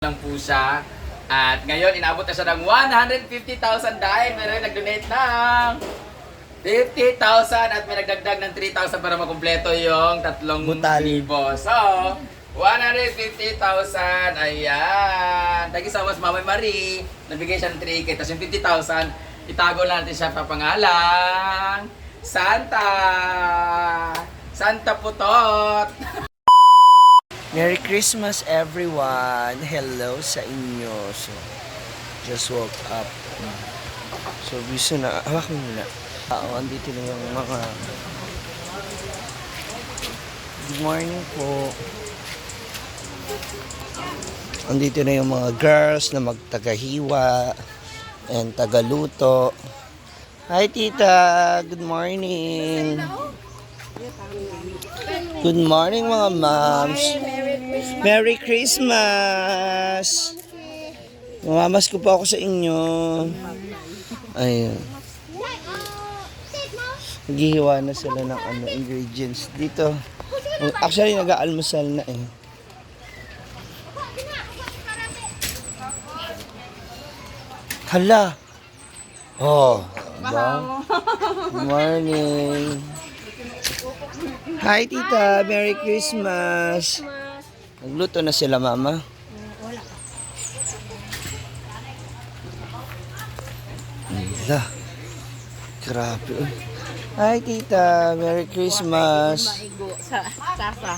lang po siya. At ngayon, inabot na siya ng 150,000 dahil meron nag-donate ng 50,000 at may nagdagdag ng 3,000 para makumpleto yung 3,000. So, 150,000. Ayan. Thank you so much, Mama Marie. Nabigay siya ng 3K. Tapos yung 50,000, itago lang natin siya papangalang Santa. Santa Putot. Merry Christmas everyone! Hello sa inyo. So, just woke up. So, bisa na. Hawak mo muna. Andito na yung mga... Good morning po. Andito na yung mga girls na magtagahiwa and tagaluto. Hi, tita! Good morning! Good morning, mga moms! Merry Christmas! Mamamas ko pa ako sa inyo. Ayun. Naghihiwa na sila ng ingredients dito. Actually, nag-aalmusal na eh. Hala! Oh, diba? Good morning! Hi, tita! Merry Christmas! Nagluto na sila, mama? Wala. Hala. Grabe. Hi, tita. Merry Christmas. Maigo sa tasa.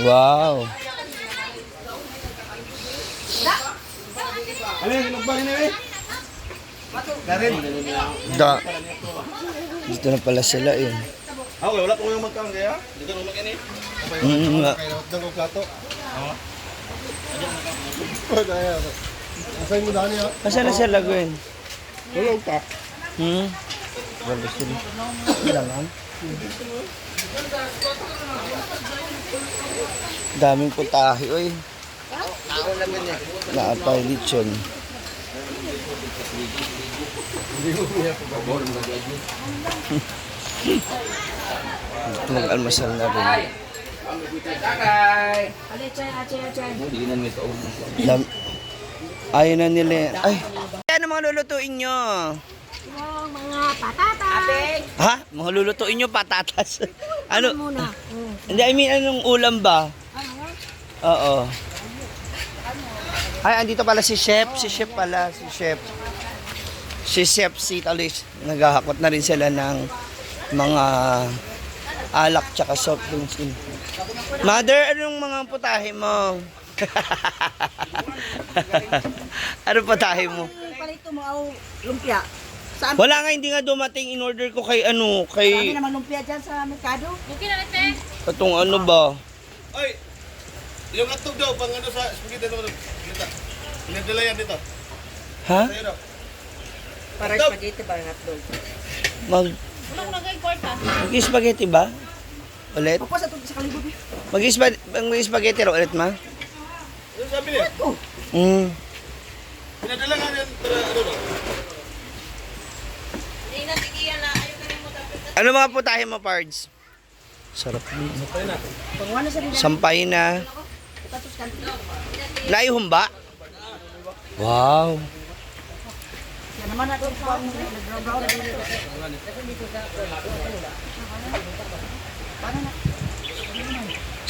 Wow. Da. Dito na pala sila yun. Okay, wala po yung magkaon kaya? Dito na mag-ini? Nga. Kaya hotdog o plato? Oo. Asayin mo daan niya? Masa na sila, Gwen? Tulog ka. Wala sila. Wala nga. Daming putahe, oy. Naapay lechon. Mag-almasal na rin. Ayaw na nila. Ay, ano mga lulutuin nyo? Yung mga patatas. Ha? Mga lulutuin nyo patatas. Ano? Muna. Hindi, I mean, anong ulam ba? Oo. Ay, andito pala si Chef. Si Chef pala. Si Chef. Si Chef Sitalis. Naghahakot na rin sila ng mga alak tsaka soft drinks. Mother, anong mga putahe mo? Anong putahe mo? Palito mo ang lumpia. Saan? Wala nga, hindi nga dumating. In order ko kay Kami kay naman lumpia dyan sa merkado. patong ano ba? Ay! Yung hotdog daw, pang ano sa spaghetti naman. Kita. Pinadala yan dito. Ha? Sa'yo daw. Para spaghetti ba ang hotdog? Mag-spaghetti ba? Ulit? Pagpas ito sa kalibog. Mag-spaghetti ro ulit, ma? Ano sabi niya? Pinadala nga yan para ano daw. Ano mga putahe mo, Pards? Sarap. Pangwana sa nila. Sampay na. Tatos kanto. Naihum ba? Wow. Yan naman natin po ang nag-brown na dito.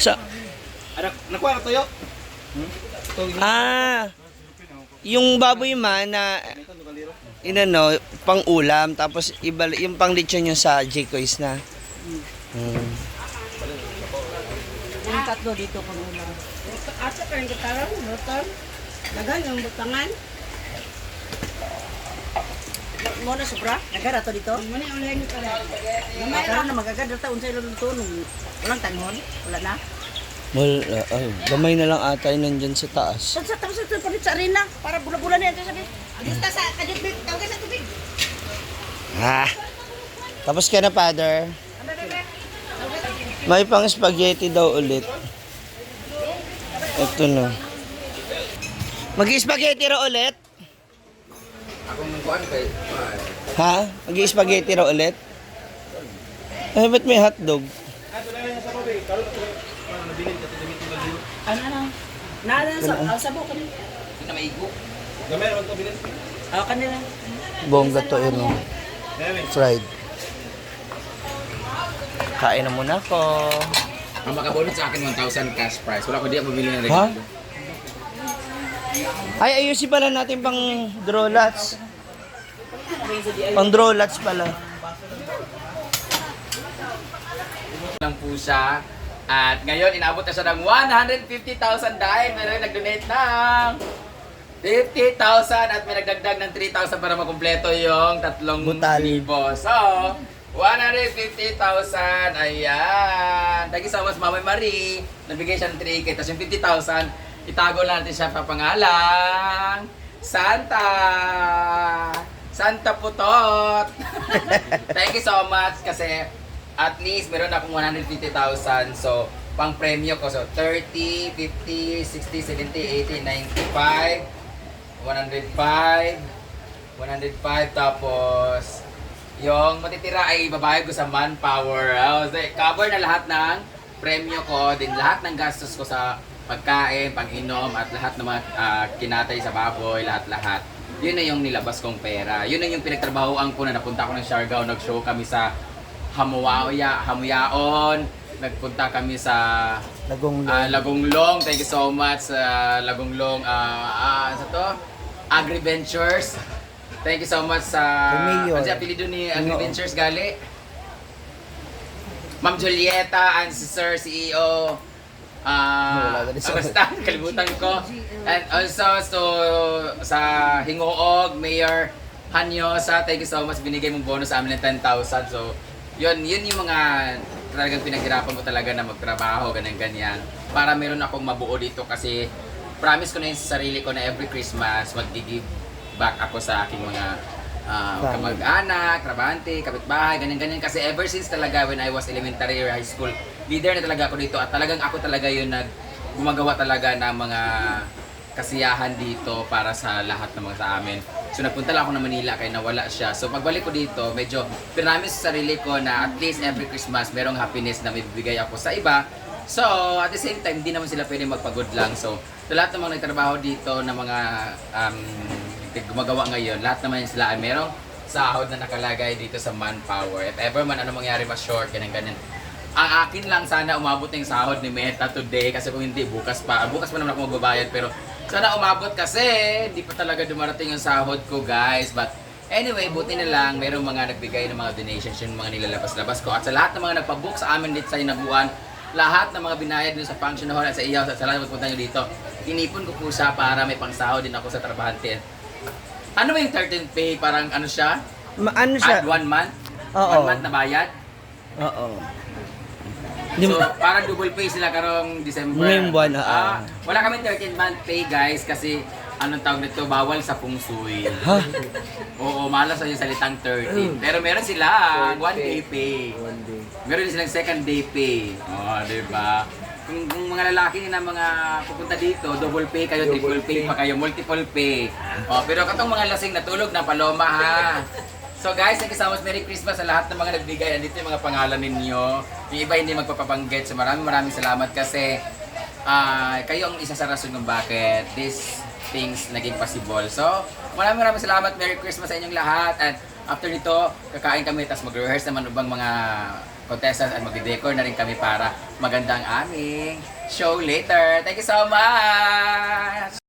Sa Anak, nakuha ka tayo? yung baboy man na inano, pang ulam, tapos iba yung pang lechon yung sa Jcoys na. Yung tatlo dito pang ulam. Asa ka yung gitaran, luton. Dagan yung butangan. Mo na sobra? Nagara to dito? Muna ulit ni pala. Nagara na magagada ta unsay luto nung walang tanghon, wala na. Gamay na lang ata yun nandyan sa taas. Sa tapos ito palit sa arena para bula-bula na yan sabi. Adista sa kadit tawag sa tubig. Tapos ka na, Father. May pang spaghetti daw ulit. Ito na. Mag-spaghetti raw ulit? Akong kuan kay Ha? Mag-spaghetti raw ulit? Eh, ba't may hotdog? Ato na lang sa babe. Karon ako nabilin ka damit ng liyo. Ano? Nada sa sabo kanila. Ito na maigo. Gamay man to bilin. Kanila. Bongga to yun, oh. Dami. Fried. Kain na muna ako. Ang makabunot sa akin 1,000 cash prize. Wala ko di ako bumili ng Ha? regalo. Ay, ayusin pala natin pang draw lots. Pang draw lots pala. Lang po siya. At ngayon, inabot na siya ng 150,000 dahil meron nag-donate ng 50,000 at may nagdagdag ng 3,000 para makumpleto yung 3,000. So, 150,000. Ayan. Thank you so much, Mama Marie. Nabigay siya ng 3K. Tapos yung 50,000, itago lang natin siya papangalang Santa. Santa Putot. Thank you so much kasi at least meron akong 150,000. So, pang premyo ko. So, 30, 50, 60, 70, 80, 95, 105, 105. Tapos, yung matitira ay babayad ko sa manpower. Cover na lahat ng premyo ko. Din lahat ng gastos ko sa pagkain, pang-inom, at lahat ng mga kinatay sa baboy, lahat-lahat. Yun na yung nilabas kong pera. Yun na yung pinagtrabahoan ko na napunta ko ng Siargao. Nag-show kami sa Hamuyaon. Nagpunta kami sa Lagonglong. Thank you so much sa Lagonglong. Sa to? Agriventures. Thank you so much sa... Mayor. Ano siya apelido ni Agriventures gali? Ma'am Julieta and si Sir CEO. Basta, kalimutan ko. And also, sa Hingoog, Mayor Hanyosa, thank you so much. Binigay mong bonus sa amin ng 10,000. So, yun yung mga talagang pinaghirapan ko talaga na magtrabaho, ganyan. Para meron akong mabuo dito kasi promise ko na yun sa sarili ko na every Christmas mag-give back ako sa aking mga kamag-anak, trabante, kapitbahay, ganyan. Kasi ever since talaga when I was elementary or high school, leader na talaga ako dito at talagang ako talaga yun gumagawa talaga ng mga kasiyahan dito para sa lahat ng mga sa amin. So nagpunta lang ako ng Manila kaya nawala siya. So pagbalik ko dito, medyo pinamis sa sarili ko na at least every Christmas merong happiness na may bibigay ako sa iba. So at the same time, hindi naman sila pwede magpagod lang. So sa lahat ng mga nagtrabaho dito na mga gumagawa ngayon, lahat naman sila ay merong sahod na nakalagay dito sa manpower. If ever man ano mangyari mas short, ganyan. Ang akin lang sana umabot yung sahod ni Meta today kasi kung hindi bukas pa naman ako magbabayad pero sana umabot kasi hindi pa talaga dumarating yung sahod ko guys. But anyway, buti na lang merong mga nagbigay ng mga donations yung mga nilalabas-labas ko at sa lahat ng mga nagpabook sa amin dito sa Hinaguan, lahat ng mga binayad dun sa function hall at sa iyaw sa lahat ng punta nyo dito, inipon ko po siya para may pangsahod din ako sa trabahante. Ano ba yung 13th pay? Parang ano siya? Ano siya? At 1 month? Oo. 1 month na bayad? Oo. So, parang double pay sila karong December. Ngayong buwan, wala kami 13th month pay guys kasi anong tawag nito, bawal sa feng shui. Ha? Oo, malas sa yung salitang 13. Pero meron sila 1 day pay. Meron din silang second day pay. Oh, di ba? Kung mga lalaki na mga pupunta dito, double pay kayo, triple pay pa kayo, multiple pay. Oh, pero katong mga lasing natulog na paloma ha. So guys, thank you so much. Merry Christmas sa lahat ng mga nagbigay. Andito yung mga pangalan ninyo. Yung iba hindi magpapabanggit. So maraming salamat kasi kayo ang isa sa rason kung bakit these things naging possible. So maraming salamat. Merry Christmas sa inyong lahat. And after nito, kakain kami tapos mag-rehearse naman ubang mga contestants at mag-decor na rin kami para maganda ang aming show later. Thank you so much!